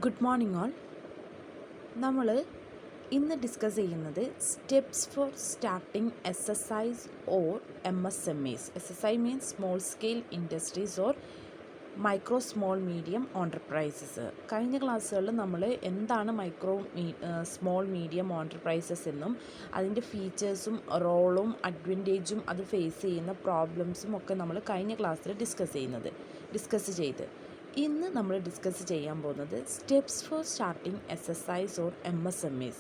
Good morning all. നമ്മൾ ഇന്ന് discuss ചെയ്യുന്നത് steps for starting S S Is or MSMEs. SSI means small scale industries or micro small medium enterprises. കഴിഞ്ഞ ക്ലാസ്സുകളിൽ നമ്മൾ എന്താണ് small medium ഓൺടർപ്രൈസസ് എന്നും അതിൻ്റെ ഫീച്ചേഴ്സും റോളും അഡ്വാൻറ്റേജും അത് ഫേസ് ചെയ്യുന്ന പ്രോബ്ലംസും ഒക്കെ നമ്മൾ കഴിഞ്ഞ ക്ലാസ്സിൽ ഡിസ്കസ് ചെയ്ത് ഇന്ന് നമ്മൾ ഡിസ്കസ് ചെയ്യാൻ പോകുന്നത് steps for starting SSIs or MSMEs.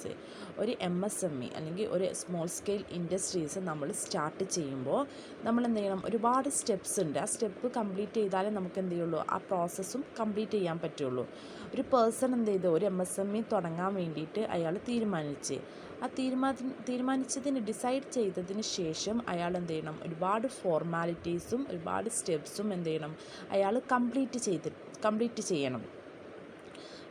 ഒരു MSME അല്ലെങ്കിൽ ഒരു സ്മോൾ സ്കെയിൽ ഇൻഡസ്ട്രീസ് നമ്മൾ സ്റ്റാർട്ട് ചെയ്യുമ്പോൾ നമ്മൾ എന്ത് ചെയ്യണം, ഒരുപാട് സ്റ്റെപ്സ് ഉണ്ട്. ആ സ്റ്റെപ്പ് കംപ്ലീറ്റ് ചെയ്താലേ നമുക്ക് എന്ത് ചെയ്യുള്ളൂ, ആ പ്രോസസ്സും കംപ്ലീറ്റ് ചെയ്യാൻ പറ്റുള്ളൂ. ഒരു പേഴ്സൺ എന്ത് ചെയ്തു, ഒരു MSME തുടങ്ങാൻ വേണ്ടിയിട്ട് അയാൾ തീരുമാനിച്ചതിന് ഡിസൈഡ് ചെയ്തതിന് ശേഷം അയാൾ എന്ത് ചെയ്യണം, ഒരുപാട് ഫോർമാലിറ്റീസും ഒരുപാട് സ്റ്റെപ്സും എന്ത് ചെയ്യണം, അയാൾ കംപ്ലീറ്റ് ചെയ്യണം.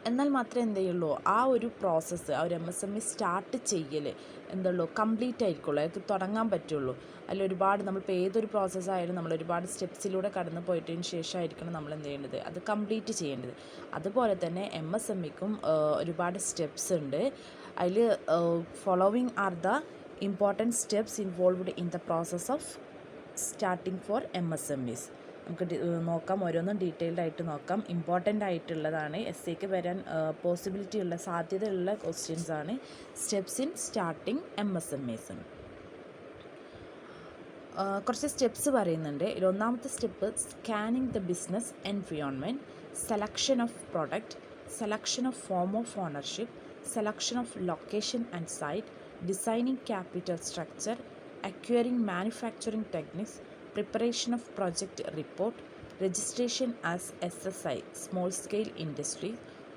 എന്നാൽ മാത്രമേ എന്ത് ചെയ്യുള്ളൂ, ആ ഒരു പ്രോസസ്സ്, ആ ഒരു MSME സ്റ്റാർട്ട് ചെയ്യൽ എന്തുള്ളൂ, കംപ്ലീറ്റ് ആയിരിക്കുള്ളൂ, അയാൾക്ക് തുടങ്ങാൻ പറ്റുള്ളൂ. അതിൽ ഒരുപാട് നമ്മളിപ്പോൾ ഏതൊരു പ്രോസസ്സായാലും നമ്മൾ ഒരുപാട് സ്റ്റെപ്സിലൂടെ കടന്നു പോയതിന് ശേഷമായിരിക്കണം നമ്മൾ എന്ത് ചെയ്യേണ്ടത്, അത് കംപ്ലീറ്റ് ചെയ്യേണ്ടത്. അതുപോലെ തന്നെ MSMEക്കും ഒരുപാട് സ്റ്റെപ്സ് ഉണ്ട്. അതിൽ following are the important steps involved in the process of starting for MSMEs. നമുക്ക് നോക്കാം, ഓരോന്നും ഡീറ്റെയിൽഡ് ആയിട്ട് നോക്കാം. ഇമ്പോർട്ടൻ്റ് ആയിട്ടുള്ളതാണ്, എസ്സേക്ക് വരാൻ പോസിബിലിറ്റി ഉള്ള സാധ്യതയുള്ള ക്വസ്റ്റ്യൻസ് ആണ് സ്റ്റെപ്സ് ഇൻ സ്റ്റാർട്ടിംഗ് MSMEs. കുറച്ച് സ്റ്റെപ്സ് പറയുന്നുണ്ട്. ഒന്നാമത്തെ step scanning the business environment, selection of product, selection of form of ownership, selection of location and site, designing capital structure, acquiring manufacturing techniques, preparation of project report, registration as SSI small scale industry,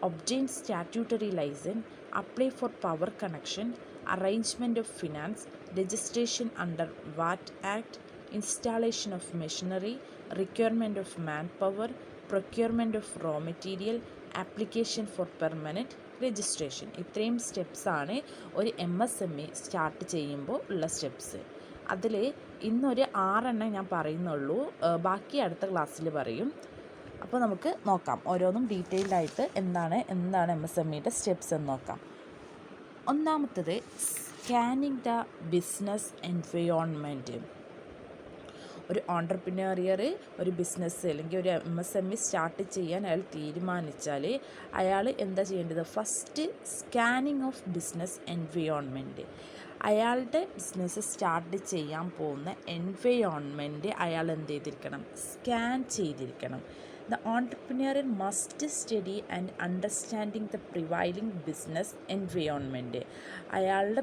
obtain statutory license, apply for power connection, arrangement of finance, registration under VAT Act, installation of machinery, requirement of manpower, procurement of raw material, application for permanent registration. ഇത്രയും സ്റ്റെപ്സാണ് ഒരു MSME start ചെയ്യുമ്പോൾ ഉള്ള steps. അതിൽ ഇന്നൊരു 6 ഞാൻ പറയുന്നുള്ളൂ, ബാക്കി അടുത്ത ക്ലാസ്സിൽ പറയും. അപ്പോൾ നമുക്ക് നോക്കാം, ഓരോന്നും ഡീറ്റെയിൽഡ് ആയിട്ട് എന്താണ് MSMEയുടെ സ്റ്റെപ്സ് എന്ന് നോക്കാം. ഒന്നാമത്തത് സ്കാനിങ് ദ ബിസിനസ് എൻവയോൺമെൻറ്റ്. ഒരു ഓൺട്രപ്രനറിയർ ഒരു ബിസിനസ് അല്ലെങ്കിൽ ഒരു MSME സ്റ്റാർട്ട് ചെയ്യാൻ അയാൾ തീരുമാനിച്ചാൽ അയാൾ എന്താ ചെയ്യേണ്ടത്, first scanning of business environment. അയാളുടെ ബിസിനസ് സ്റ്റാർട്ട് ചെയ്യാൻ പോകുന്ന എൻവയോൺമെൻറ്റ് അയാൾ എന്ത് ചെയ്തിരിക്കണം, സ്കാൻ ചെയ്തിരിക്കണം. The entrepreneur must study and understanding the prevailing business environment. അയാളുടെ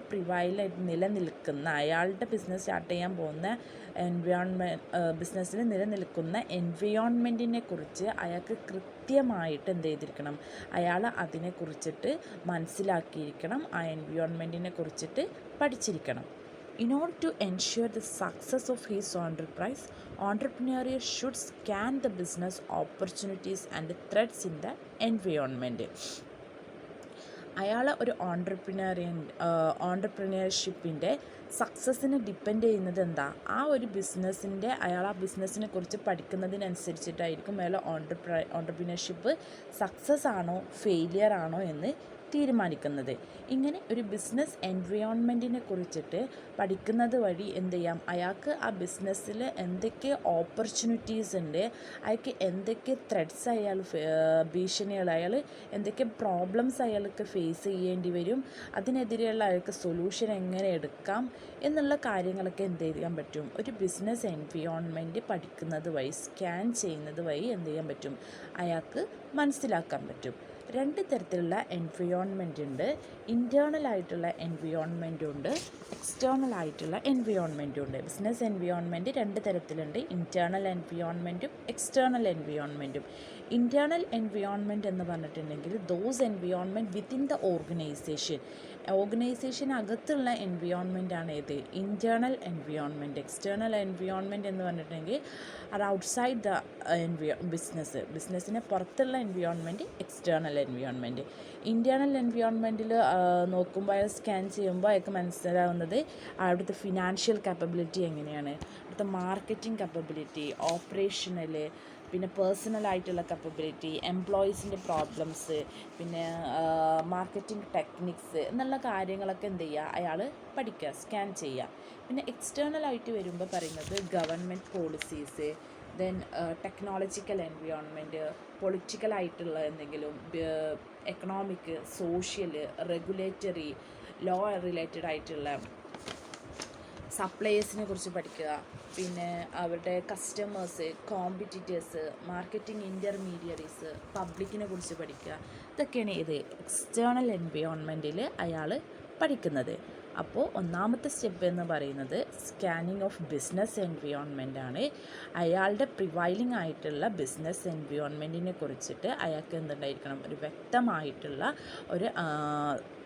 അയാളുടെ ബിസിനസ് സ്റ്റാർട്ട് ചെയ്യാൻ പോകുന്ന ബിസിനസ്സിൽ നിലനിൽക്കുന്ന എൻവയോൺമെൻറ്റിനെ കുറിച്ച് അയാൾക്ക് കൃത്യമായിട്ട് എന്ത് ചെയ്തിരിക്കണം, അയാൾ അതിനെക്കുറിച്ചിട്ട് മനസ്സിലാക്കിയിരിക്കണം, ആ എൻവയോൺമെൻറ്റിനെ കുറിച്ചിട്ട് പഠിച്ചിരിക്കണം. In order to ensure the success of his enterprise, entrepreneur should scan the business opportunities and threats in the environment. അയാൾ ഒരു ഓൺട്രപ്രനർഷിപ്പിൻ്റെ സക്സസ്സിനെ ഡിപ്പെൻഡ് ചെയ്യുന്നത് എന്താ, ആ ഒരു ബിസിനസ്സിൻ്റെ അയാൾ ആ ബിസിനസ്സിനെ കുറിച്ച് പഠിക്കുന്നതിനനുസരിച്ചിട്ടായിരിക്കും അയാൾ ഓൺട്രപ്രനർഷിപ്പ് സക്സസ് ആണോ ഫെയിലിയർ ആണോ എന്ന് തീരുമാനിക്കുന്നത്. ഇങ്ങനെ ഒരു ബിസിനസ് എൻവയോൺമെൻറ്റിനെ കുറിച്ചിട്ട് പഠിക്കുന്നത് വഴി എന്ത് ചെയ്യാം, അയാൾക്ക് ആ ബിസിനസ്സിൽ എന്തൊക്കെ ഓപ്പർച്യൂണിറ്റീസ് ഉണ്ട്, അയാൾക്ക് എന്തൊക്കെ ത്രെഡ്സ് ഭീഷണികൾ, അയാൾ എന്തൊക്കെ പ്രോബ്ലംസ് അയാൾക്ക് ഫേസ് ചെയ്യേണ്ടി വരും, അതിനെതിരെയുള്ള അയാൾക്ക് സൊല്യൂഷൻ എങ്ങനെ എടുക്കാം എന്നുള്ള കാര്യങ്ങളൊക്കെ എന്ത് ചെയ്യാൻ പറ്റും, ഒരു ബിസിനസ് എൻവയോൺമെൻറ്റ് പഠിക്കുന്നത് വഴി, സ്കാൻ ചെയ്യുന്നത് വഴി എന്ത് ചെയ്യാൻ പറ്റും, അയാൾക്ക് മനസ്സിലാക്കാൻ പറ്റും. 2 തരത്തിലുള്ള എൻവയോൺമെൻറ്റ് ഉണ്ട്. ഇൻറ്റേർണൽ ആയിട്ടുള്ള എൻവയോൺമെൻറ്റും ഉണ്ട്, എക്സ്റ്റേർണൽ ആയിട്ടുള്ള എൻവയോൺമെൻറ്റും ഉണ്ട്. ബിസിനസ് എൻവയോൺമെൻറ്റ് 2 തരത്തിലുണ്ട്, ഇൻറ്റേർണൽ എൻവയോൺമെൻറ്റും എക്സ്റ്റേർണൽ എൻവയോൺമെൻറ്റും. ഇൻറ്റേർണൽ എൻവയോൺമെൻറ്റ് എന്ന് പറഞ്ഞിട്ടുണ്ടെങ്കിൽ ദോസ് എൻവയോൺമെൻറ്റ് വിത്തിൻ ദ ഓർഗനൈസേഷനകത്തുള്ള എൻവയോൺമെൻറ്റാണ് ഏത്, ഇൻറ്റേർണൽ എൻവയോൺമെൻറ്റ്. എക്സ്റ്റേർണൽ എൻവയോൺമെൻറ്റ് എന്ന് പറഞ്ഞിട്ടുണ്ടെങ്കിൽ അത് ഔട്ട്സൈഡ് ദ ബിസിനസ്സിന് പുറത്തുള്ള എൻവയോൺമെൻറ്റ് എക്സ്റ്റേർണൽ എൻവയോൺമെൻറ്റ്. ഇൻറ്റേർണൽ എൻവയോൺമെൻറ്റിൽ നോക്കുമ്പോൾ അയാൾ സ്കാൻ ചെയ്യുമ്പോൾ അയാൾക്ക് മനസ്സിലാവുന്നത് അവിടുത്തെ ഫിനാൻഷ്യൽ കാപ്പബിലിറ്റി എങ്ങനെയാണ്, അവിടുത്തെ മാർക്കറ്റിംഗ് കാപ്പബിലിറ്റി, ഓപ്പറേഷണൽ, പിന്നെ പേഴ്സണലായിട്ടുള്ള കപ്പബിലിറ്റി, എംപ്ലോയീസിൻ്റെ പ്രോബ്ലംസ്, പിന്നെ മാർക്കറ്റിംഗ് ടെക്നിക്സ് എന്നുള്ള കാര്യങ്ങളൊക്കെ എന്ത് ചെയ്യുക, അയാൾ പഠിക്കുക, സ്കാൻ ചെയ്യുക. പിന്നെ എക്സ്റ്റേണലായിട്ട് വരുമ്പോൾ പറയുന്നത് government policies, then technological environment, പൊളിറ്റിക്കലായിട്ടുള്ള എന്തെങ്കിലും, economic, social, regulatory, law related ആയിട്ടുള്ള സപ്ലയേഴ്സിനെ കുറിച്ച് പഠിക്കുക. പിന്നെ അവരുടെ കസ്റ്റമേഴ്സ്, കോമ്പറ്റീറ്റേഴ്സ്, മാർക്കറ്റിംഗ് ഇൻ്റർമീഡിയറീസ്, പബ്ലിക്കിനെ കുറിച്ച് പഠിക്കുക. ഇതൊക്കെയാണ് ഇത് എക്സ്റ്റേണൽ എൻവയോൺമെൻറ്റിൽ അയാൾ പഠിക്കുന്നത്. അപ്പോൾ ഒന്നാമത്തെ സ്റ്റെപ്പ് എന്ന് പറയുന്നത് സ്കാനിങ് ഓഫ് ബിസിനസ് എൻവയോൺമെൻ്റ് ആണ്. അയാളുടെ പ്രിവൈലിംഗ് ആയിട്ടുള്ള ബിസിനസ് എൻവയോൺമെൻറ്റിനെ കുറിച്ചിട്ട് അയാൾക്ക് എന്തുണ്ടായിരിക്കണം, ഒരു വ്യക്തമായിട്ടുള്ള ഒരു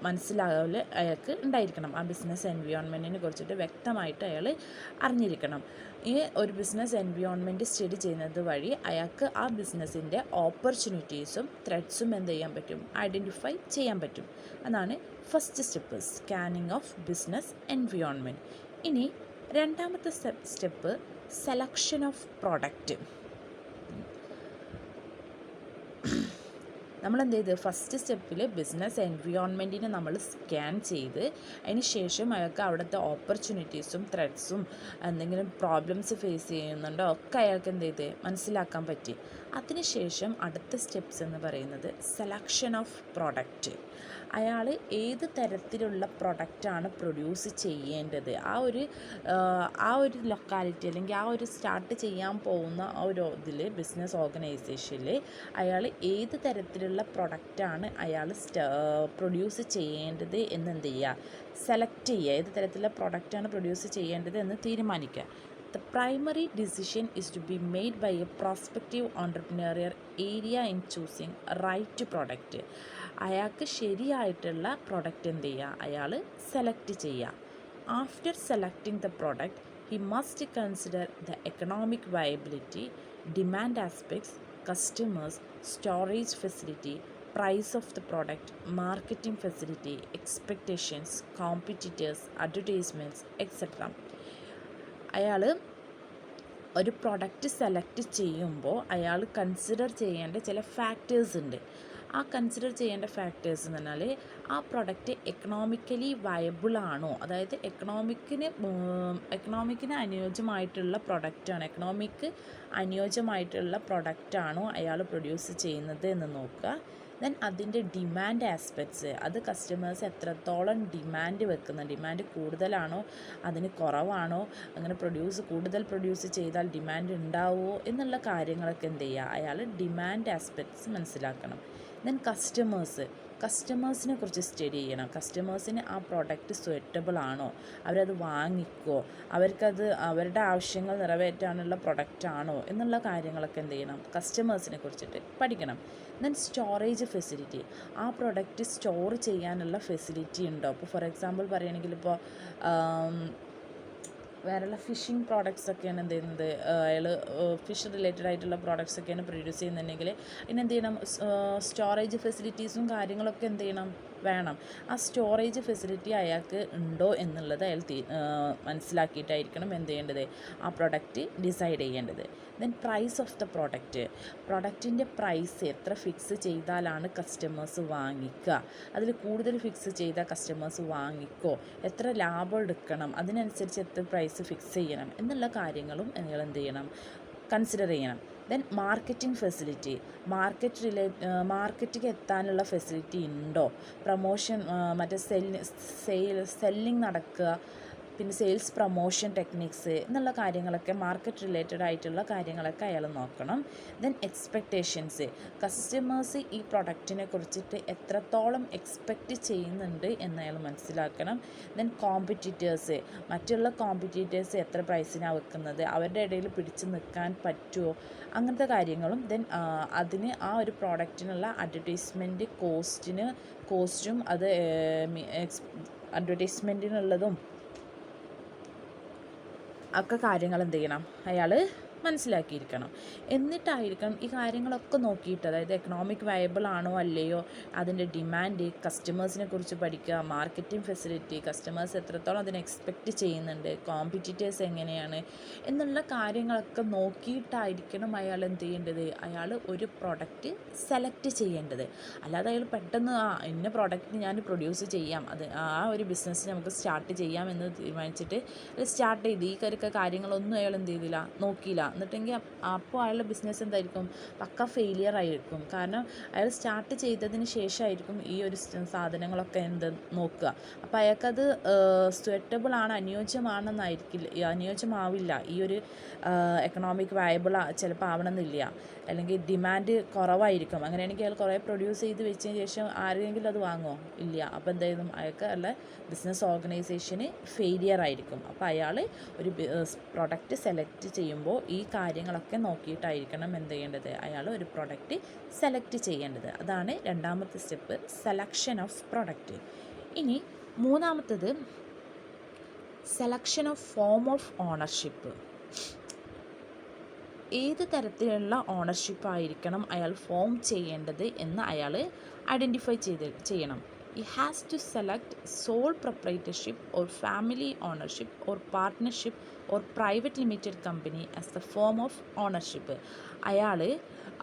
മനസ്സിലാകൽ അയാൾക്ക് ഉണ്ടായിരിക്കണം. ആ ബിസിനസ് എൻവയോൺമെൻറ്റിനെ കുറിച്ചിട്ട് വ്യക്തമായിട്ട് അയാൾ അറിഞ്ഞിരിക്കണം. ഈ ഒരു ബിസിനസ് എൻവയോൺമെൻറ്റ് സ്റ്റഡി ചെയ്യുന്നത് വഴി അയാൾക്ക് ആ ബിസിനസ്സിൻ്റെ ഓപ്പർച്യൂണിറ്റീസും ത്രെഡ്സും എന്ത് ചെയ്യാൻ പറ്റും, ഐഡൻറ്റിഫൈ ചെയ്യാൻ പറ്റും. അതാണ് first step, scanning of business environment. ഇനി രണ്ടാമത്തെ സ്റ്റെപ്പ് സെലക്ഷൻ ഓഫ് പ്രോഡക്റ്റ്. നമ്മളെന്ത് ചെയ്ത് ഫസ്റ്റ് സ്റ്റെപ്പിൽ ബിസിനസ് എൻവയോൺമെൻറ്റിനെ നമ്മൾ സ്കാൻ ചെയ്ത് അതിന് ശേഷം അയാൾക്ക് അവിടുത്തെ ഓപ്പർച്യൂണിറ്റീസും ത്രെഡ്സും എന്തെങ്കിലും പ്രോബ്ലംസ് ഫേസ് ചെയ്യുന്നുണ്ടോ ഒക്കെ അയാൾക്ക് എന്ത് ചെയ്ത് മനസ്സിലാക്കാൻ പറ്റി. അതിനുശേഷം അടുത്ത സ്റ്റെപ്സ് എന്ന് പറയുന്നത് സെലക്ഷൻ ഓഫ് പ്രോഡക്റ്റ്. അയാൾ ഏത് തരത്തിലുള്ള പ്രൊഡക്റ്റാണ് പ്രൊഡ്യൂസ് ചെയ്യേണ്ടത്, ആ ഒരു ലൊക്കാലിറ്റി അല്ലെങ്കിൽ ആ ഒരു സ്റ്റാർട്ട് ചെയ്യാൻ പോകുന്ന ആ ഒരു ഇതിൽ ബിസിനസ് ഓർഗനൈസേഷനിൽ അയാൾ ഏത് തരത്തിലുള്ള പ്രൊഡക്റ്റാണ് അയാൾ പ്രൊഡ്യൂസ് ചെയ്യേണ്ടത് എന്ന് എന്ത് ചെയ്യുക, സെലക്ട് ചെയ്യുക. ഏത് തരത്തിലുള്ള പ്രൊഡക്റ്റാണ് പ്രൊഡ്യൂസ് ചെയ്യേണ്ടത് എന്ന് തീരുമാനിക്കുക. The primary decision is to be made by a prospective entrepreneurial area in choosing right product. അയാൾക്ക് ശരിയായിട്ടുള്ള പ്രൊഡക്റ്റ് എന്ത് ചെയ്യുക, അയാൾ സെലക്ട് ചെയ്യുക. After selecting the product he must consider the economic viability, demand aspects, customers, storage facility, price of the product, marketing facility, expectations, competitors, advertisements, etc. അയാൾ ഒരു product select ചെയ്യുമ്പോൾ അയാൾ കൺസിഡർ ചെയ്യേണ്ട ചില ഫാക്ടേഴ്സ് ഉണ്ട്. ആ കൺസിഡർ ചെയ്യേണ്ട ഫാക്ടേഴ്സ് എന്ന് പറഞ്ഞാൽ ആ പ്രൊഡക്റ്റ് എക്കണോമിക്കലി വയബിൾ ആണോ, അതായത് എക്കണോമിക്കിന് അനുയോജ്യമായിട്ടുള്ള പ്രൊഡക്റ്റാണ്, അനുയോജ്യമായിട്ടുള്ള പ്രൊഡക്റ്റാണോ അയാൾ പ്രൊഡ്യൂസ് ചെയ്യുന്നത് എന്ന് നോക്കുക. ദെൻ അതിൻ്റെ ഡിമാൻഡ് ആസ്പെക്ട്സ്, അത് കസ്റ്റമേഴ്സ് എത്രത്തോളം ഡിമാൻഡ് വെക്കുന്നത്, ഡിമാൻഡ് കൂടുതലാണോ അതിന് കുറവാണോ, അങ്ങനെ കൂടുതൽ പ്രൊഡ്യൂസ് ചെയ്താൽ ഡിമാൻഡ് ഉണ്ടാവുമോ എന്നുള്ള കാര്യങ്ങളൊക്കെ എന്ത് ചെയ്യുക, അയാൾ ഡിമാൻഡ് ആസ്പെക്ട്സ് മനസ്സിലാക്കണം. ദെൻ കസ്റ്റമേഴ്സിനെ കുറിച്ച് സ്റ്റഡി ചെയ്യണം. കസ്റ്റമേഴ്സിന് ആ പ്രോഡക്റ്റ് സ്യൂറ്റബിൾ ആണോ, അവരത് വാങ്ങിക്കുമോ, അവർക്കത് അവരുടെ ആവശ്യങ്ങൾ നിറവേറ്റാനുള്ള പ്രൊഡക്റ്റ് ആണോ എന്നുള്ള കാര്യങ്ങളൊക്കെ എന്ത് ചെയ്യണം, കസ്റ്റമേഴ്സിനെ കുറിച്ചിട്ട് പഠിക്കണം. ദെൻ സ്റ്റോറേജ് ഫെസിലിറ്റി, ആ പ്രൊഡക്റ്റ് സ്റ്റോർ ചെയ്യാനുള്ള ഫെസിലിറ്റി ഉണ്ടോ. ഇപ്പോൾ ഫോർ എക്സാമ്പിൾ പറയുകയാണെങ്കിൽ ഇപ്പോൾ വേറെയുള്ള ഫിഷിംഗ് പ്രോഡക്റ്റ്സ് ഒക്കെയാണ് എന്ത് ചെയ്യുന്നത്, അയാൾ ഫിഷ് റിലേറ്റഡ് ആയിട്ടുള്ള പ്രോഡക്റ്റ്സ് ഒക്കെയാണ് പ്രൊഡ്യൂസ് ചെയ്യുന്നുണ്ടെങ്കിൽ അതിനെന്ത് ചെയ്യണം, സ്റ്റോറേജ് ഫെസിലിറ്റീസും കാര്യങ്ങളൊക്കെ എന്ത് ചെയ്യണം, വേണം. ആ സ്റ്റോറേജ് ഫെസിലിറ്റി അയാൾക്ക് ഉണ്ടോ എന്നുള്ളത് അയാൾ മനസ്സിലാക്കിയിട്ടായിരിക്കണം എന്ത് ചെയ്യേണ്ടത്, ആ പ്രൊഡക്റ്റ് ഡിസൈഡ് ചെയ്യേണ്ടത്. ദെൻ പ്രൈസ് ഓഫ് ദ പ്രൊഡക്റ്റിൻ്റെ പ്രൈസ് എത്ര ഫിക്സ് ചെയ്താലാണ് കസ്റ്റമേഴ്സ് വാങ്ങിക്കുക, അതിൽ കൂടുതൽ ഫിക്സ് ചെയ്താൽ കസ്റ്റമേഴ്സ് വാങ്ങിക്കോ, എത്ര ലാഭം എടുക്കണം, അതിനനുസരിച്ച് എത്ര പ്രൈസ് ഫിക്സ് ചെയ്യണം എന്നുള്ള കാര്യങ്ങളും നിങ്ങൾ എന്ത് ചെയ്യണം, കൺസിഡർ ചെയ്യണം. ദെൻ മാർക്കറ്റിംഗ് ഫെസിലിറ്റി, മാർക്കറ്റിലേക്ക് എത്താനുള്ള ഫെസിലിറ്റി ഉണ്ടോ, പ്രൊമോഷൻ മറ്റേ സെല്ലിങ് നടക്കുക, പിന്നെ സെയിൽസ് പ്രൊമോഷൻ ടെക്നിക്സ് എന്നുള്ള കാര്യങ്ങളൊക്കെ മാർക്കറ്റ് റിലേറ്റഡ് ആയിട്ടുള്ള കാര്യങ്ങളൊക്കെ അയാൾ നോക്കണം. ദെൻ എക്സ്പെക്റ്റേഷൻസ്, കസ്റ്റമേഴ്സ് ഈ പ്രൊഡക്റ്റിനെ കുറിച്ചിട്ട് എത്രത്തോളം എക്സ്പെക്റ്റ് ചെയ്യുന്നുണ്ട് എന്ന് അയാൾ മനസ്സിലാക്കണം. ദെൻ കോമ്പറ്റീറ്റേഴ്സ്, മറ്റുള്ള കോമ്പറ്റീറ്റേഴ്സ് എത്ര പ്രൈസിനാണ് വെക്കുന്നത്, അവരുടെ ഇടയിൽ പിടിച്ച് നിൽക്കാൻ പറ്റുമോ, അങ്ങനത്തെ കാര്യങ്ങളും. ദെൻ അതിന് ആ ഒരു പ്രോഡക്റ്റിനുള്ള അഡ്വർടൈസ്മെൻറ്റ് കോസ്റ്റും അത് അഡ്വർടൈസ്മെൻറ്റിനുള്ളതും ഒക്കെ കാര്യങ്ങൾ എന്ത് ചെയ്യണം, അയാൾ മനസ്സിലാക്കിയിരിക്കണം. എന്നിട്ടായിരിക്കണം ഈ കാര്യങ്ങളൊക്കെ നോക്കിയിട്ട്, അതായത് എക്കണോമിക് വയബിൾ ആണോ അല്ലയോ, അതിൻ്റെ ഡിമാൻഡ്, കസ്റ്റമേഴ്സിനെ കുറിച്ച് പഠിക്കുക, മാർക്കറ്റിംഗ് ഫെസിലിറ്റി, കസ്റ്റമേഴ്സ് എത്രത്തോളം അതിനെ എക്സ്പെക്റ്റ് ചെയ്യുന്നുണ്ട്, കോമ്പറ്റീറ്റേഴ്സ് എങ്ങനെയാണ് എന്നുള്ള കാര്യങ്ങളൊക്കെ നോക്കിയിട്ടായിരിക്കണം അയാൾ എന്ത് ചെയ്യേണ്ടത്, അയാൾ ഒരു പ്രൊഡക്റ്റ് സെലക്ട് ചെയ്യേണ്ടത്. അല്ലാതെ അയാൾ പെട്ടെന്ന് ഇന്ന പ്രൊഡക്റ്റ് ഞാൻ പ്രൊഡ്യൂസ് ചെയ്യാം, അത് ആ ഒരു ബിസിനസ് നമുക്ക് സ്റ്റാർട്ട് ചെയ്യാം എന്ന് തീരുമാനിച്ചിട്ട് സ്റ്റാർട്ട് ചെയ്ത് ഈ കാര്യങ്ങളൊന്നും അയാൾ എന്ത് ചെയ്തില്ല, നോക്കിയില്ല. എന്നിട്ടെങ്കിൽ അപ്പോൾ അയാളുടെ ബിസിനസ് എന്തായിരിക്കും, പക്ക ഫെയിലിയർ ആയിരിക്കും. കാരണം അയാൾ സ്റ്റാർട്ട് ചെയ്തതിന് ശേഷമായിരിക്കും ഈ ഒരു സാധനങ്ങളൊക്കെ നോക്കുക. അപ്പോൾ അയാൾക്കത് സ്യൂറ്റബിൾ ആണ്, അനുയോജ്യമാവില്ല. ഈ ഒരു എക്കണോമിക് വയബിൾ ചിലപ്പോൾ ആവണമെന്നില്ല, അല്ലെങ്കിൽ ഡിമാൻഡ് കുറവായിരിക്കും. അങ്ങനെയാണെങ്കിൽ അയാൾ കുറേ പ്രൊഡ്യൂസ് ചെയ്ത് വെച്ചതിന് ശേഷം ആരെങ്കിലും അത് വാങ്ങുമോ? ഇല്ല. അപ്പോൾ എന്തായാലും അയാൾക്ക് അയാളുടെ ബിസിനസ് ഓർഗനൈസേഷന് ഫെയിലിയർ ആയിരിക്കും. അപ്പോൾ അയാൾ ഒരു പ്രൊഡക്റ്റ് സെലക്ട് ചെയ്യുമ്പോൾ ഈ കാര്യങ്ങളൊക്കെ നോക്കിയിട്ടായിരിക്കണം എന്ത് ചെയ്യേണ്ടത്, അയാൾ ഒരു പ്രൊഡക്റ്റ് സെലക്ട് ചെയ്യേണ്ടത്. അതാണ് രണ്ടാമത്തെ സ്റ്റെപ്പ്, സെലക്ഷൻ ഓഫ് പ്രൊഡക്റ്റ്. ഇനി മൂന്നാമത്തത് selection of form of ownership. ഏത് തരത്തിലുള്ള ഓണർഷിപ്പ് ആയിരിക്കണം അയാൾ ഫോം ചെയ്യേണ്ടത് എന്ന് അയാൾ ഐഡൻറ്റിഫൈ ചെയ്യണം. He has to select sole proprietorship or family ownership or partnership or private limited company as the form of ownership. അയാൾ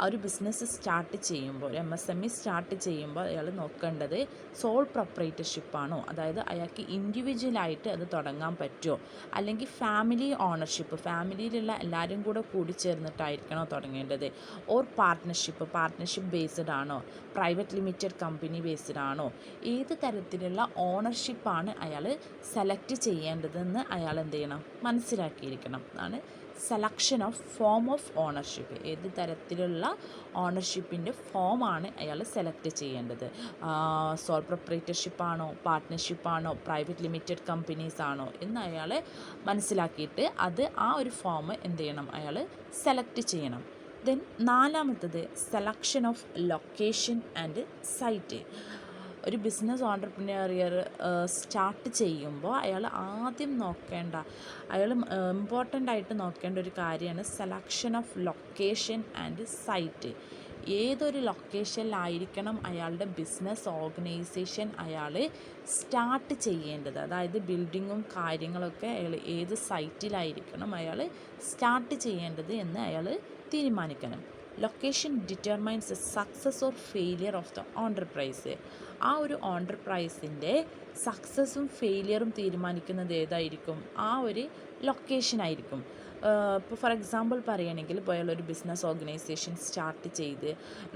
ഒരു ബിസിനസ് സ്റ്റാർട്ട് ചെയ്യുമ്പോൾ, ഒരു MSME സ്റ്റാർട്ട് ചെയ്യുമ്പോൾ അയാൾ നോക്കേണ്ടത് സോൾ പ്രൊപ്രൈറ്റർഷിപ്പാണോ, അതായത് അയാൾക്ക് ഇൻഡിവിജ്വലായിട്ട് അത് തുടങ്ങാൻ പറ്റുമോ, അല്ലെങ്കിൽ ഫാമിലി ഓണർഷിപ്പ്, ഫാമിലിയിലുള്ള എല്ലാവരും കൂടെ കൂടി ചേർന്നിട്ടായിരിക്കണോ തുടങ്ങേണ്ടത്, ഓർ പാർട്ട്ണർഷിപ്പ് ബേസ്ഡ് ആണോ, പ്രൈവറ്റ് ലിമിറ്റഡ് കമ്പനി ബേസ്ഡ് ആണോ, ഏത് തരത്തിലുള്ള ഓണർഷിപ്പാണ് അയാൾ സെലക്ട് ചെയ്യേണ്ടതെന്ന് അയാൾ എന്ത് ചെയ്യണം, മനസ്സിലാക്കിയിരിക്കണം. അതാണ് selection of form of ownership. ഏത് തരത്തിലുള്ള ഓണർഷിപ്പിൻ്റെ ഫോമാണ് അയാൾ സെലക്ട് ചെയ്യേണ്ടത്. സോൾ പ്രൊപ്രൈറ്റർഷിപ്പാണോ, പാർട്ട്ണർഷിപ്പാണോ, പ്രൈവറ്റ് ലിമിറ്റഡ് കമ്പനീസ് ആണോ എന്ന് അയാൾ മനസ്സിലാക്കിയിട്ട് അത് ആ ഒരു ഫോം എന്ത് ചെയ്യണം, അയാൾ സെലക്ട് ചെയ്യണം. ദെൻ നാലാമത്തത് selection of location and site. ഒരു ബിസിനസ് ഓൺടർപ്രനറിയർ സ്റ്റാർട്ട് ചെയ്യുമ്പോൾ അയാൾ ആദ്യം ഇമ്പോർട്ടൻ്റ് ആയിട്ട് നോക്കേണ്ട ഒരു കാര്യമാണ് selection of location and site. ഏതൊരു ലൊക്കേഷനിലായിരിക്കണം അയാളുടെ ബിസിനസ് ഓർഗനൈസേഷൻ അയാൾ സ്റ്റാർട്ട് ചെയ്യേണ്ടത്, അതായത് ബിൽഡിങ്ങും കാര്യങ്ങളൊക്കെ അയാൾ ഏത് സൈറ്റിലായിരിക്കണം അയാൾ സ്റ്റാർട്ട് ചെയ്യേണ്ടത് എന്ന് അയാൾ തീരുമാനിക്കണം. Location determines the success or failure of the enterprise. ആ ഒരു ഓൺടർപ്രൈസിൻ്റെ സക്സസ്സും ഫെയിലിയറും തീരുമാനിക്കുന്നത് ഏതായിരിക്കും, ആ ഒരു ലൊക്കേഷനായിരിക്കും. ഇപ്പോൾ ഫോർ എക്സാമ്പിൾ പറയുകയാണെങ്കിൽ ഇപ്പോൾ അയാളൊരു ബിസിനസ് ഓർഗനൈസേഷൻ സ്റ്റാർട്ട് ചെയ്ത്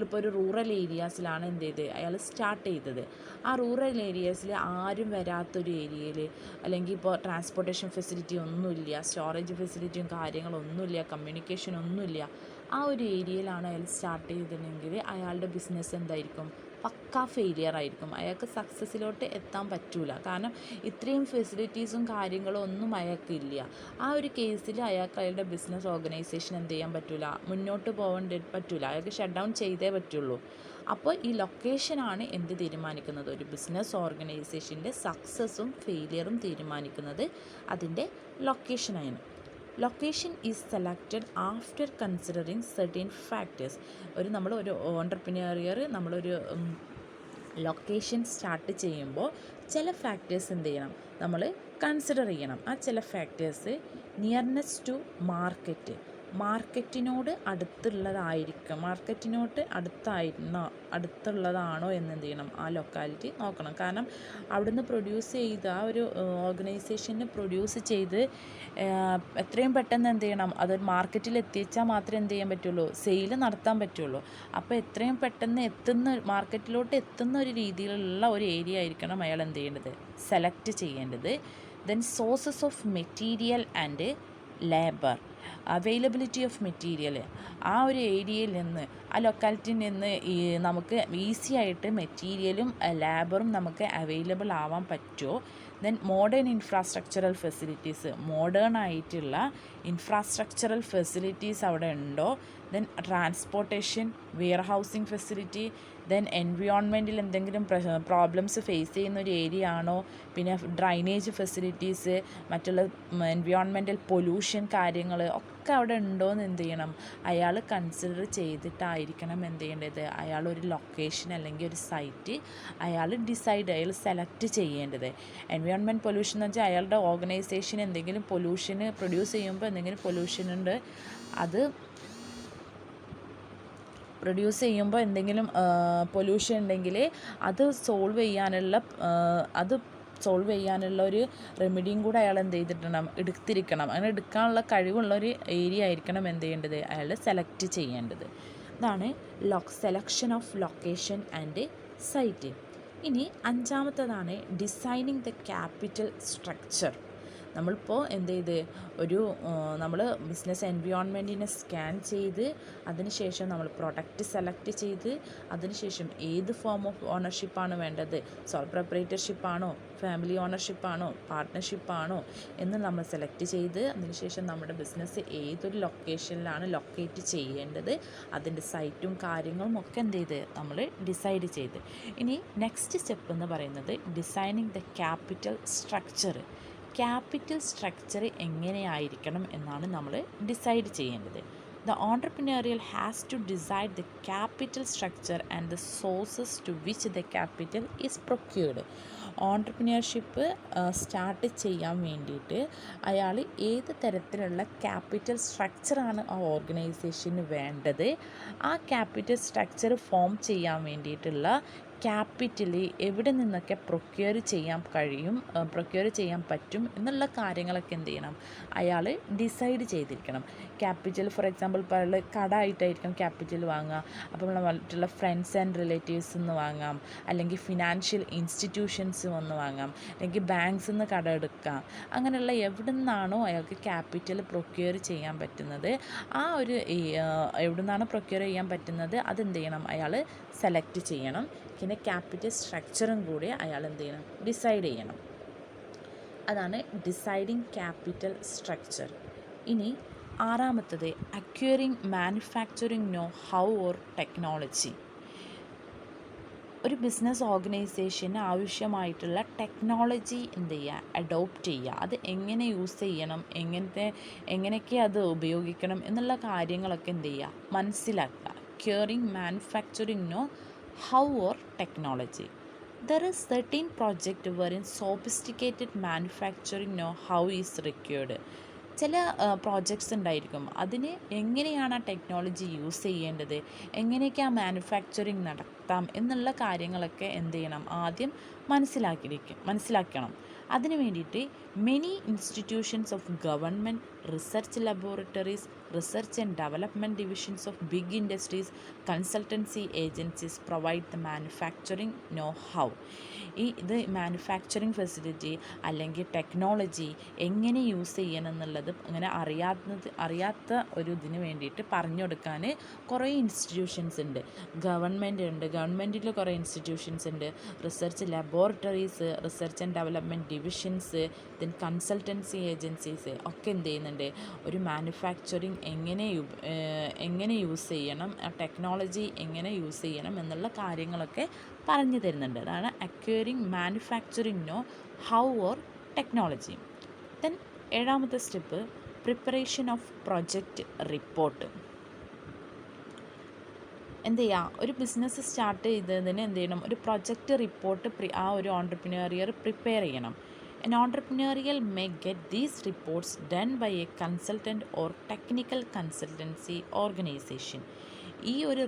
ഇപ്പോൾ ഒരു റൂറൽ ഏരിയാസിലാണ് എന്ത് ചെയ്ത് അയാൾ സ്റ്റാർട്ട് ചെയ്തത്. ആ റൂറൽ ഏരിയാസിൽ ആരും വരാത്തൊരു ഏരിയയിൽ, അല്ലെങ്കിൽ ഇപ്പോൾ ട്രാൻസ്പോർട്ടേഷൻ ഫെസിലിറ്റി ഒന്നുമില്ല, സ്റ്റോറേജ് ഫെസിലിറ്റിയും കാര്യങ്ങളൊന്നുമില്ല, കമ്മ്യൂണിക്കേഷൻ ഒന്നുമില്ല, ആ ഒരു ഏരിയയിലാണ് അയാൾ സ്റ്റാർട്ട് ചെയ്തിട്ടുണ്ടെങ്കിൽ അയാളുടെ ബിസിനസ് എന്തായിരിക്കും, പക്ക ഫെയിലിയർ ആയിരിക്കും. അയാൾക്ക് സക്സസ്സിലോട്ട് എത്താൻ പറ്റില്ല. കാരണം ഇത്രയും ഫെസിലിറ്റീസും കാര്യങ്ങളും ഒന്നും അയാൾക്കില്ല. ആ ഒരു കേസിൽ അയാൾക്ക് അയാളുടെ ബിസിനസ് ഓർഗനൈസേഷൻ എന്ത് ചെയ്യാൻ പറ്റില്ല, മുന്നോട്ട് പോകേണ്ടി പറ്റില്ല, അയാൾക്ക് ഷട്ട് ഡൗൺ ചെയ്തേ പറ്റുള്ളൂ. അപ്പോൾ ഈ ലൊക്കേഷനാണ് എന്ത് തീരുമാനിക്കുന്നത്, ഒരു ബിസിനസ് ഓർഗനൈസേഷൻ്റെ സക്സസ്സും ഫെയിലിയറും തീരുമാനിക്കുന്നത് അതിൻ്റെ ലൊക്കേഷനാണ്. Location is selected after considering certain factors. നമ്മളൊരു ഓൺടർപ്രനറിയർ നമ്മളൊരു ലൊക്കേഷൻ സ്റ്റാർട്ട് ചെയ്യുമ്പോൾ ചില ഫാക്ടേഴ്സ് എന്ത് ചെയ്യണം, നമ്മൾ കൺസിഡർ ചെയ്യണം. ആ ചില ഫാക്ടേഴ്സ് നിയർനെസ് ടു മാർക്കറ്റിനോട് അടുത്തുള്ളതാണോ എന്ന് എന്ത് ചെയ്യണം, ആ ലൊക്കാലിറ്റി നോക്കണം. കാരണം അവിടുന്ന് പ്രൊഡ്യൂസ് ചെയ്ത് ആ ഒരു ഓർഗനൈസേഷന് പ്രൊഡ്യൂസ് ചെയ്ത് എത്രയും പെട്ടെന്ന് എന്ത് ചെയ്യണം, അത് മാർക്കറ്റിൽ എത്തിച്ചാൽ മാത്രമേ എന്ത് ചെയ്യാൻ പറ്റുള്ളൂ, സെയിൽ നടത്താൻ പറ്റുള്ളൂ. അപ്പോൾ എത്രയും പെട്ടെന്ന് മാർക്കറ്റിലോട്ട് എത്തുന്ന ഒരു രീതിയിലുള്ള ഒരു ഏരിയ ആയിരിക്കണം അയാൾ എന്ത് ചെയ്യേണ്ടത്, സെലക്ട് ചെയ്യേണ്ടത്. Then sources of material and labour, availability of material. ആ ഒരു ഏരിയയിൽ നിന്ന്, ആ ലൊക്കാലിറ്റിയിൽ നിന്ന് നമുക്ക് ഈസി ആയിട്ട് മെറ്റീരിയലും ലേബറും നമുക്ക് അവൈലബിൾ ആവാൻ പറ്റുമോ. Then modern infrastructural facilities, modern ആയിട്ടുള്ള ഇൻഫ്രാസ്ട്രക്ചറൽ ഫെസിലിറ്റീസ് അവിടെ ഉണ്ടോ. Then transportation, warehousing facility, then എൻവിയോൺമെൻറ്റിൽ എന്തെങ്കിലും പ്രോബ്ലംസ് ഫേസ് ചെയ്യുന്ന ഒരു ഏരിയ ആണോ, പിന്നെ ഡ്രൈനേജ് ഫെസിലിറ്റീസ്, മറ്റുള്ള എൻവിയോൺമെൻറ്റൽ പൊല്യൂഷൻ കാര്യങ്ങൾ ഒക്കെ അവിടെ ഉണ്ടോയെന്ന് എന്ത് ചെയ്യണം, അയാൾ കൺസിഡർ ചെയ്തിട്ടായിരിക്കണം എന്ത് ചെയ്യേണ്ടത്, അയാൾ ഒരു ലൊക്കേഷൻ അല്ലെങ്കിൽ ഒരു സൈറ്റ് അയാൾ സെലക്ട് ചെയ്യേണ്ടത്. എൻവിയോൺമെൻറ്റ് പൊല്യൂഷൻ എന്ന് വെച്ചാൽ അയാളുടെ ഓർഗനൈസേഷൻ എന്തെങ്കിലും പൊല്യൂഷന് പ്രൊഡ്യൂസ് ചെയ്യുമ്പോൾ എന്തെങ്കിലും പൊല്യൂഷൻ ഉണ്ട്, അത് പ്രൊഡ്യൂസ് ചെയ്യുമ്പോൾ എന്തെങ്കിലും പൊല്യൂഷൻ ഉണ്ടെങ്കിൽ അത് സോൾവ് ചെയ്യാനുള്ള ഒരു റെമഡിയും കൂടെ അയാൾ എന്ത് എടുത്തിരിക്കണം. അങ്ങനെ എടുക്കാനുള്ള കഴിവുള്ള ഒരു ഏരിയ ആയിരിക്കണം എന്ത് ചെയ്യേണ്ടത്, അയാൾ സെലക്ട് ചെയ്യേണ്ടത്. ഇതാണ് selection of location and site. ഇനി അഞ്ചാമത്തതാണ് ഡിസൈനിങ് ദ ക്യാപിറ്റൽ സ്ട്രക്ചർ. നമ്മളിപ്പോൾ നമ്മൾ ബിസിനസ് എൻവിയോൺമെൻറ്റിനെ സ്കാൻ ചെയ്ത് അതിനുശേഷം നമ്മൾ പ്രൊഡക്റ്റ് സെലക്ട് ചെയ്ത് അതിനുശേഷം ഏത് ഫോം ഓഫ് ഓണർഷിപ്പാണ് വേണ്ടത്, സോൾ പ്രൊപ്പറേറ്റർഷിപ്പാണോ, ഫാമിലി ഓണർഷിപ്പാണോ, പാർട്ട്ണർഷിപ്പാണോ എന്ന് നമ്മൾ സെലക്ട് ചെയ്ത് അതിനുശേഷം നമ്മുടെ ബിസിനസ് ഏതൊരു ലൊക്കേഷനിലാണ് ലൊക്കേറ്റ് ചെയ്യേണ്ടത്, അതിൻ്റെ സൈറ്റും കാര്യങ്ങളും ഒക്കെ നമ്മൾ ഡിസൈഡ് ചെയ്ത്. ഇനി നെക്സ്റ്റ് സ്റ്റെപ്പ് എന്ന് പറയുന്നത് designing the capital structure. Capital structure എങ്ങനെയായിരിക്കണം എന്നാണ് നമ്മൾ ഡിസൈഡ് ചെയ്യേണ്ടത്. The entrepreneurial has to decide the capital structure and the sources to which the capital is procured. Entrepreneurship start ചെയ്യാൻ വേണ്ടിയിട്ട് അയാൾ ഏത് തരത്തിലുള്ള ക്യാപിറ്റൽ സ്ട്രക്ചറാണ് ആ ഓർഗനൈസേഷന് വേണ്ടത്, ആ ക്യാപിറ്റൽ സ്ട്രക്ചർ ഫോം ചെയ്യാൻ വേണ്ടിയിട്ടുള്ള ക്യാപിറ്റൽ എവിടെ നിന്നൊക്കെ പ്രൊക്യൂർ ചെയ്യാൻ പറ്റും എന്നുള്ള കാര്യങ്ങളൊക്കെ എന്ത് ചെയ്യണം, അയാൾ ഡിസൈഡ് ചെയ്തിരിക്കണം. ക്യാപിറ്റൽ ഫോർ എക്സാമ്പിൾ ഇപ്പോൾ കട ആയിട്ടായിരിക്കും ക്യാപിറ്റൽ വാങ്ങുക, അപ്പോൾ നമ്മൾ മറ്റുള്ള ഫ്രണ്ട്സ് ആൻഡ് റിലേറ്റീവ്സിൽ നിന്ന് വാങ്ങാം, അല്ലെങ്കിൽ ഫിനാൻഷ്യൽ ഇൻസ്റ്റിറ്റ്യൂഷൻസ് വന്ന് വാങ്ങാം, അല്ലെങ്കിൽ ബാങ്ക്സിൽ നിന്ന് കട എടുക്കാം. അങ്ങനെയുള്ള എവിടെ നിന്നാണോ അയാൾക്ക് ക്യാപിറ്റൽ പ്രൊക്യൂർ ചെയ്യാൻ പറ്റുന്നത്, ആ ഒരു എവിടെ നിന്നാണ് പ്രൊക്യൂർ ചെയ്യാൻ പറ്റുന്നത് അതെന്ത് ചെയ്യണം, അയാൾ സെലക്ട് ചെയ്യണം. പിന്നെ ക്യാപിറ്റൽ സ്ട്രക്ചറും കൂടി അയാൾ എന്ത് ചെയ്യണം, ഡിസൈഡ് ചെയ്യണം. അതാണ് ഡിസൈഡിങ് ക്യാപിറ്റൽ സ്ട്രക്ചർ. ഇനി ആറാമത്തത് acquiring manufacturing know how or technology. ഒരു ബിസിനസ് ഓർഗനൈസേഷന് ആവശ്യമായിട്ടുള്ള ടെക്നോളജി എന്ത് ചെയ്യുക, അഡോപ്റ്റ് ചെയ്യുക. അത് എങ്ങനെ യൂസ് ചെയ്യണം, എങ്ങനെയൊക്കെ അത് ഉപയോഗിക്കണം എന്നുള്ള കാര്യങ്ങളൊക്കെ എന്ത് ചെയ്യുക, മനസ്സിലാക്കുക. Acquiring manufacturing know how or technology. There is certain project wherein sophisticated manufacturing know-how is required. ചില പ്രോജക്ട്സ് ഉണ്ടായിരിക്കും, അതിന് എങ്ങനെയാണ് ആ ടെക്നോളജി യൂസ് ചെയ്യേണ്ടത്, എങ്ങനെയൊക്കെ ആ മാനുഫാക്ചറിങ് നടത്താം എന്നുള്ള കാര്യങ്ങളൊക്കെ എന്ത് ചെയ്യണം, ആദ്യം മനസ്സിലാക്കണം. അതിനു വേണ്ടിയിട്ട് many institutions of government, research laboratories, research and development divisions of big industries, consultancy agencies provide the manufacturing know how. ഇത് മാനുഫാക്ചറിങ് ഫെസിലിറ്റി അല്ലെങ്കിൽ ടെക്നോളജി എങ്ങനെ യൂസ് ചെയ്യണം എന്നുള്ളത് അങ്ങനെ അറിയാത്ത ഒരു ഇതിന് വേണ്ടിയിട്ട് പറഞ്ഞു കൊടുക്കാൻ കുറേ ഇൻസ്റ്റിറ്റ്യൂഷൻസ് ഉണ്ട്. ഗവൺമെൻറ്റിൽ കുറേ ഇൻസ്റ്റിറ്റ്യൂഷൻസ് ഉണ്ട്, research laboratories, research and development divisions, then consultancy agencies ഒക്കെ എന്ത് ചെയ്യുന്നുണ്ട്, ഒരു മാനുഫാക്ചറിങ് എങ്ങനെ യൂസ് ചെയ്യണം, ആ ടെക്നോളജി എങ്ങനെ യൂസ് ചെയ്യണം എന്നുള്ള കാര്യങ്ങളൊക്കെ പറഞ്ഞു തരുന്നുണ്ട്. അതാണ് acquiring manufacturing know how or technology. Then ഏഴാമത്തെ step preparation of project report. എന്ത് ചെയ്യുക, ഒരു ബിസിനസ് സ്റ്റാർട്ട് ചെയ്തതിന് എന്ത് ചെയ്യണം, ഒരു പ്രൊജക്റ്റ് റിപ്പോർട്ട് ആ ഒരു ഓൺട്രപ്രനറിയർ പ്രിപ്പയർ ചെയ്യണം. An entrepreneurial may get these reports done by a consultant or technical consultancy organization. ഈ ഒരു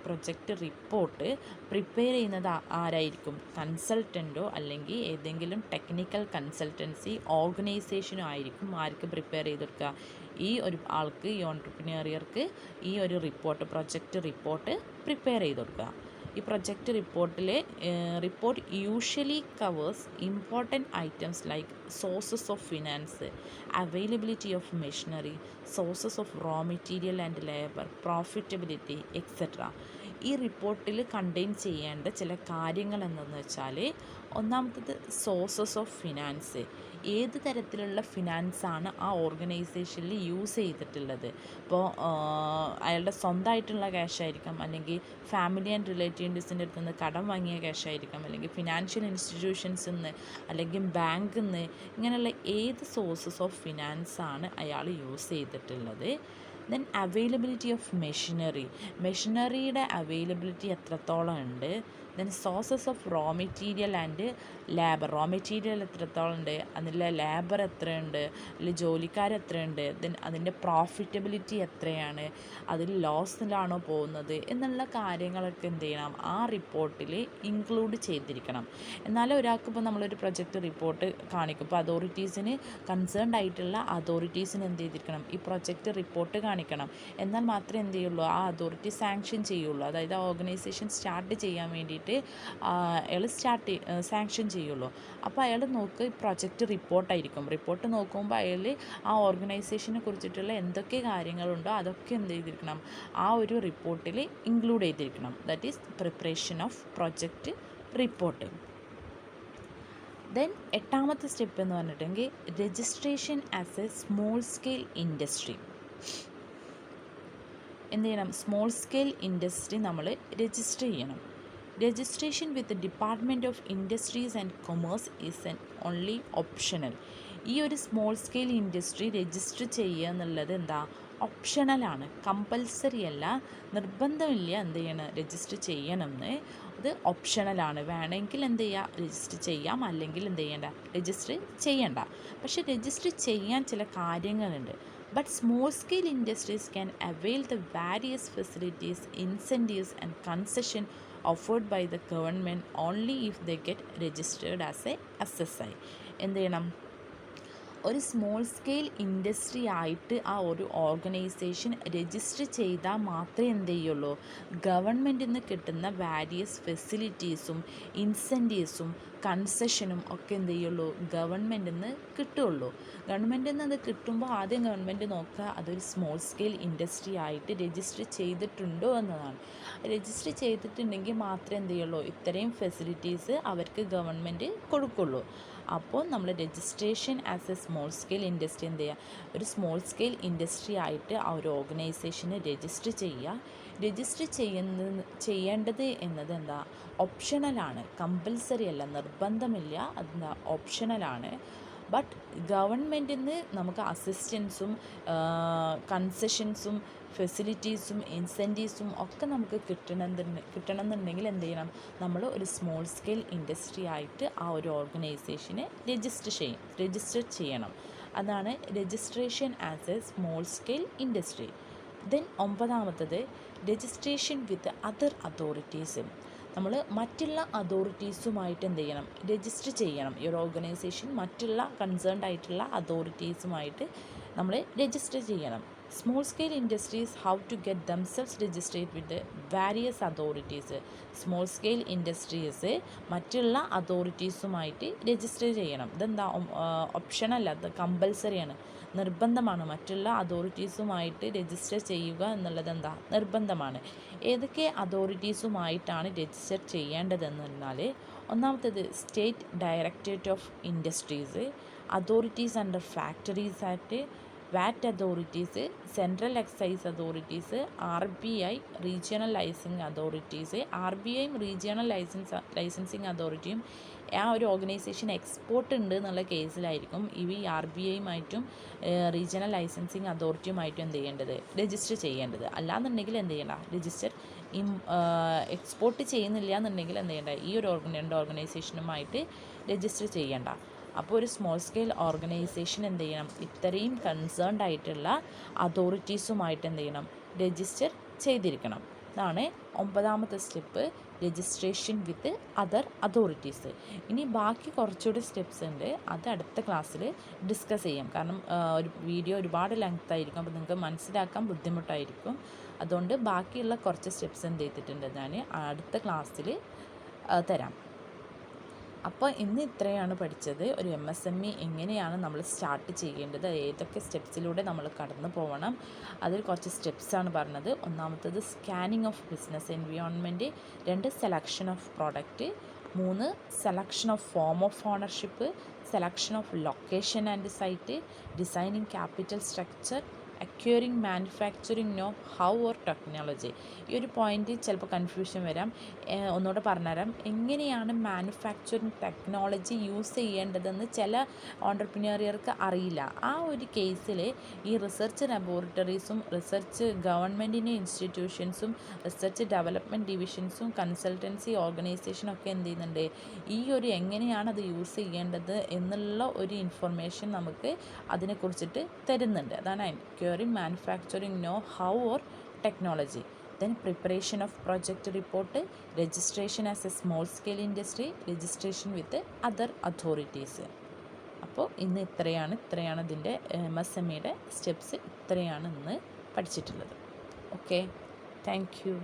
പ്രൊജക്റ്റ് റിപ്പോർട്ട് പ്രിപ്പയർ ചെയ്യുന്നത് ആരായിരിക്കും, കൺസൾട്ടൻറ്റോ അല്ലെങ്കിൽ ഏതെങ്കിലും ടെക്നിക്കൽ കൺസൾട്ടൻസി ഓർഗനൈസേഷനോ ആയിരിക്കും. ആർക്ക് പ്രിപ്പയർ ചെയ്തെടുക്കുക, ഈ ഒരു ആൾക്ക്, ഈ ഓൺട്രപ്രനറിയർക്ക് ഈ ഒരു പ്രൊജക്റ്റ് റിപ്പോർട്ട് പ്രിപ്പയർ ചെയ്ത് കൊടുക്കുക. ഈ project report usually covers important items like sources of finance, availability of machinery, sources of raw material and labour, profitability etcetera. ഈ റിപ്പോർട്ടിൽ കണ്ടെയ്ൻ ചെയ്യേണ്ട ചില കാര്യങ്ങൾ എന്തെന്ന് വെച്ചാൽ, ഒന്നാമത്തത് സോഴ്സസ് ഓഫ് ഫിനാൻസ്. ഈ ഏത് തരത്തിലുള്ള ഫിനാൻസാണ് ആ ഓർഗനൈസേഷനിൽ യൂസ് ചെയ്തിട്ടുള്ളത്. ഇപ്പോൾ അയാളുടെ സ്വന്തമായിട്ടുള്ള ക്യാഷ് ആയിരിക്കാം, അല്ലെങ്കിൽ ഫാമിലി ആൻഡ് റിലേറ്റീവ്സിൻ്റെ അടുത്ത് നിന്ന് കടം വാങ്ങിയ ക്യാഷ് ആയിരിക്കാം, അല്ലെങ്കിൽ ഫിനാൻഷ്യൽ ഇൻസ്റ്റിറ്റ്യൂഷൻസിൽ നിന്ന്, അല്ലെങ്കിൽ ബാങ്കിൽ നിന്ന്, ഇങ്ങനെയുള്ള ഏത് സോഴ്സസ് ഓഫ് ഫിനാൻസാണ് അയാൾ യൂസ് ചെയ്തിട്ടുള്ളത്. ദെൻ അവൈലബിലിറ്റി ഓഫ് മെഷീനറിയുടെ അവൈലബിലിറ്റി എത്രത്തോളം ഉണ്ട്. Then sources of raw material and labour, raw material എത്രത്തോളം ഉണ്ട്, അതിലെ ലേബർ എത്രയുണ്ട്, അതിൽ ജോലിക്കാർ എത്രയുണ്ട്, ദെൻ അതിൻ്റെ പ്രോഫിറ്റബിലിറ്റി എത്രയാണ്, അതിൽ ലോസിലാണോ പോകുന്നത് എന്നുള്ള കാര്യങ്ങളൊക്കെ എന്ത് ചെയ്യണം, ആ റിപ്പോർട്ടിൽ ഇൻക്ലൂഡ് ചെയ്തിരിക്കണം. എന്നാലും ഒരാൾക്ക് ഇപ്പോൾ നമ്മളൊരു പ്രൊജക്റ്റ് റിപ്പോർട്ട് കാണിക്കും, ഇപ്പോൾ അതോറിറ്റീസിന് കൺസേൺഡ് ആയിട്ടുള്ള അതോറിറ്റീസിന് എന്ത് ചെയ്തിരിക്കണം, ഈ പ്രൊജക്റ്റ് റിപ്പോർട്ട് കാണിക്കണം. എന്നാൽ മാത്രമേ എന്ത് ചെയ്യുള്ളൂ, ആ അതോറിറ്റി സാങ്ഷൻ ചെയ്യുള്ളൂ. അതായത് ആ ഓർഗനൈസേഷൻ സ്റ്റാർട്ട് ചെയ്യാൻ വേണ്ടിയിട്ട് അയാൾ സാങ്ഷൻ ചെയ്യുള്ളൂ. അപ്പോൾ അയാൾ നോക്കുക ഈ പ്രൊജക്റ്റ് റിപ്പോർട്ടായിരിക്കും. റിപ്പോർട്ട് നോക്കുമ്പോൾ അയാൾ ആ ഓർഗനൈസേഷനെ കുറിച്ചിട്ടുള്ള എന്തൊക്കെ കാര്യങ്ങളുണ്ടോ അതൊക്കെ എന്ത് ചെയ്തിരിക്കണം, ആ ഒരു റിപ്പോർട്ടിൽ ഇൻക്ലൂഡ് ചെയ്തിരിക്കണം. That is preparation of project report. Then 8ാമത്തെ സ്റ്റെപ്പ് എന്ന് പറഞ്ഞിട്ടുണ്ടെങ്കിൽ registration as a small scale industry. എന്ത് ചെയ്യണം, സ്മോൾ സ്കെയിൽ ഇൻഡസ്ട്രി നമ്മൾ രജിസ്റ്റർ ചെയ്യണം. Registration with department of industries and commerce is an only optional. ഈ ഒരു സ്മോൾ സ്കെയിൽ ഇൻഡസ്ട്രി രജിസ്റ്റർ ചെയ്യുക എന്നുള്ളത് എന്താ, ഓപ്ഷണലാണ്, കമ്പൽസറി അല്ല, നിർബന്ധമില്ല എന്ത് ചെയ്യണം, രജിസ്റ്റർ ചെയ്യണമെന്ന്. അത് ഓപ്ഷണലാണ്. വേണമെങ്കിൽ എന്ത് ചെയ്യുക, രജിസ്റ്റർ ചെയ്യാം, അല്ലെങ്കിൽ എന്ത് ചെയ്യേണ്ട, രജിസ്റ്റർ ചെയ്യണ്ട. പക്ഷേ രജിസ്റ്റർ ചെയ്യാൻ ചില കാര്യങ്ങളുണ്ട്. But small scale industries can avail the various facilities, incentives and concession offered by the government only if they get registered as a SSI. എന്ത് ചെയ്യണം, ഒരു സ്മോൾ സ്കെയിൽ ഇൻഡസ്ട്രി ആയിട്ട് ആ ഒരു ഓർഗനൈസേഷൻ രജിസ്റ്റർ ചെയ്താൽ മാത്രമേ എന്ത് ചെയ്യുള്ളൂ, ഗവൺമെൻറ്റിൽ നിന്ന് കിട്ടുന്ന വാരിയസ് ഫെസിലിറ്റീസും ഇൻസെൻറ്റീവ്സും കൺസെഷനും ഒക്കെ എന്ത് ചെയ്യുള്ളൂ, ഗവൺമെൻറ്റിൽ നിന്ന് കിട്ടുള്ളൂ. ഗവൺമെൻറ്റിൽ നിന്ന് അത് കിട്ടുമ്പോൾ ആദ്യം ഗവൺമെൻറ് നോക്കുക അതൊരു സ്മോൾ സ്കെയിൽ ഇൻഡസ്ട്രി ആയിട്ട് രജിസ്റ്റർ ചെയ്തിട്ടുണ്ടോ എന്നതാണ്. രജിസ്റ്റർ ചെയ്തിട്ടുണ്ടെങ്കിൽ മാത്രമേ എന്ത് ചെയ്യുള്ളൂ, ഇത്രയും ഫെസിലിറ്റീസ് അവർക്ക് ഗവൺമെൻറ് കൊടുക്കുള്ളൂ. അപ്പോൾ നമ്മൾ registration as a small scale industry എന്ത് ചെയ്യുക, ഒരു സ്മോൾ സ്കെയിൽ ഇൻഡസ്ട്രി ആയിട്ട് ആ ഒരു ഓർഗനൈസേഷനെ രജിസ്റ്റർ ചെയ്യുക. രജിസ്റ്റർ ചെയ്യേണ്ടത് എന്നത് എന്താ, ഓപ്ഷണലാണ്, കമ്പൽസറി അല്ല, നിർബന്ധമില്ല, അതെന്താ ഓപ്ഷണലാണ്. ബട്ട് ഗവൺമെൻറ്റിൽ നിന്ന് നമുക്ക് അസിസ്റ്റൻസും കൺസെഷൻസും ഫെസിലിറ്റീസും ഇൻസെൻറ്റീവ്സും ഒക്കെ നമുക്ക് കിട്ടണമെന്നുണ്ടെങ്കിൽ എന്ത് ചെയ്യണം, നമ്മൾ ഒരു സ്മോൾ സ്കെയിൽ ഇൻഡസ്ട്രി ആയിട്ട് ആ ഒരു ഓർഗനൈസേഷനെ രജിസ്റ്റർ ചെയ്യണം. അതാണ് registration as a small scale industry. Then 9ാമത്തത് രജിസ്ട്രേഷൻ വിത്ത് അതർ അതോറിറ്റീസ്. നമ്മൾ മറ്റുള്ള അതോറിറ്റീസുമായിട്ട് എന്ത് ചെയ്യണം, രജിസ്റ്റർ ചെയ്യണം. ഈ ഒരു ഓർഗനൈസേഷൻ മറ്റുള്ള കൺസേൺഡ് ആയിട്ടുള്ള അതോറിറ്റീസുമായിട്ട് നമ്മൾ രജിസ്റ്റർ ചെയ്യണം. Small scale industries how to get themselves registered with various authorities. Small scale industries മറ്റുള്ള അതോറിറ്റീസുമായിട്ട് രജിസ്റ്റർ ചെയ്യണം. ഇതെന്താ, ഓപ്ഷനല്ല, അത് കമ്പൽസറിയാണ്, നിർബന്ധമാണ്. മറ്റുള്ള അതോറിറ്റീസുമായിട്ട് രജിസ്റ്റർ ചെയ്യുക എന്നുള്ളത് എന്താ, നിർബന്ധമാണ്. ഏതൊക്കെ അതോറിറ്റീസുമായിട്ടാണ് രജിസ്റ്റർ ചെയ്യേണ്ടതെന്നാൽ, ഒന്നാമത്തേത് state directorate of industries, authorities under factories act, VAT authorities, central excise authorities, RBI regional licensing authorities. RBIയും റീജിയണൽ ലൈസൻസിങ് അതോറിറ്റിയും ആ ഒരു ഓർഗനൈസേഷൻ എക്സ്പോർട്ട് ഉണ്ട് എന്നുള്ള കേസിലായിരിക്കും ഇവ RBIയുമായിട്ടും റീജിയണൽ ലൈസൻസിങ് അതോറിറ്റിയുമായിട്ടും എന്ത് ചെയ്യേണ്ടത്, രജിസ്റ്റർ ചെയ്യേണ്ടത്. അല്ലാന്നുണ്ടെങ്കിൽ എന്ത് ചെയ്യണ്ട, രജിസ്റ്റർ എക്സ്പോർട്ട് ചെയ്യുന്നില്ല എന്നുണ്ടെങ്കിൽ എന്ത് ചെയ്യേണ്ട, ഈ ഒരു രണ്ട് ഓർഗനൈസേഷനുമായിട്ട് രജിസ്റ്റർ ചെയ്യേണ്ട. അപ്പോൾ ഒരു സ്മോൾ സ്കെയിൽ ഓർഗനൈസേഷൻ എന്ത് ചെയ്യണം, ഇത്രയും കൺസേൺഡ് ആയിട്ടുള്ള അതോറിറ്റീസുമായിട്ട് എന്ത് ചെയ്യണം, രജിസ്റ്റർ ചെയ്തിരിക്കണം. ഇതാണ് 9ാമത്തെ step, registration with other authorities. ഇനി ബാക്കി കുറച്ചുകൂടി സ്റ്റെപ്സ് ഉണ്ട്, അത് അടുത്ത ക്ലാസ്സിൽ ഡിസ്കസ് ചെയ്യാം. കാരണം ഒരു വീഡിയോ ഒരുപാട് ലെങ്ത് ആയിരിക്കും, അപ്പോൾ നിങ്ങൾക്ക് മനസ്സിലാക്കാൻ ബുദ്ധിമുട്ടായിരിക്കും. അതുകൊണ്ട് ബാക്കിയുള്ള കുറച്ച് സ്റ്റെപ്സ് എന്ത് ചെയ്തിട്ടുണ്ട് ഞാൻ അടുത്ത ക്ലാസ്സിൽ തരാം. അപ്പോൾ ഇന്ന് ഇത്രയാണ് പഠിച്ചത്. ഒരു MSME എങ്ങനെയാണ് നമ്മൾ സ്റ്റാർട്ട് ചെയ്യേണ്ടത്, ഏതൊക്കെ സ്റ്റെപ്സിലൂടെ നമ്മൾ കടന്നു പോകണം, അതിൽ കുറച്ച് സ്റ്റെപ്സാണ് പറഞ്ഞത്. ഒന്നാമത്തത് scanning of business environment, 2 selection of product, 3 selection of form of ownership, selection of location and site, designing capital structure, acquiring manufacturing know how or technology. ഈ ഒരു പോയിന്റ് ചിലപ്പോൾ കൺഫ്യൂഷൻ വരാം. ഒന്നുകൂടെ പറഞ്ഞുതരാം. എങ്ങനെയാണ് മാനുഫാക്ചറിങ് ടെക്നോളജി യൂസ് ചെയ്യേണ്ടതെന്ന് ചില ഓണ്ടർപ്രിനറിയർക്ക് അറിയില്ല. ആ ഒരു കേസിൽ ഈ റിസർച്ച് ലബോറട്ടറീസും റിസർച്ച് ഗവൺമെൻറ്റിൻ്റെ ഇൻസ്റ്റിറ്റ്യൂഷൻസും റിസർച്ച് ഡെവലപ്മെൻറ്റ് ഡിവിഷൻസും കൺസൾട്ടൻസി ഓർഗനൈസേഷനും ഒക്കെ എന്ത് ചെയ്യുന്നുണ്ട്, ഈ ഒരു എങ്ങനെയാണ് അത് യൂസ് ചെയ്യേണ്ടത് എന്നുള്ള ഒരു ഇൻഫർമേഷൻ നമുക്ക് അതിനെക്കുറിച്ചിട്ട് തരുന്നുണ്ട്. അതാണ് acquiring manufacturing know-how or technology. Then preparation of project report, registration as a small scale industry, registration with other authorities. അപ്പോൾ ഇന്ന് ഇത്രയാണ് ഇതിൻ്റെ MSMEയുടെ സ്റ്റെപ്സ് ഇത്രയാണ് ഇന്ന് പഠിച്ചിട്ടുള്ളത്. Okay, thank you.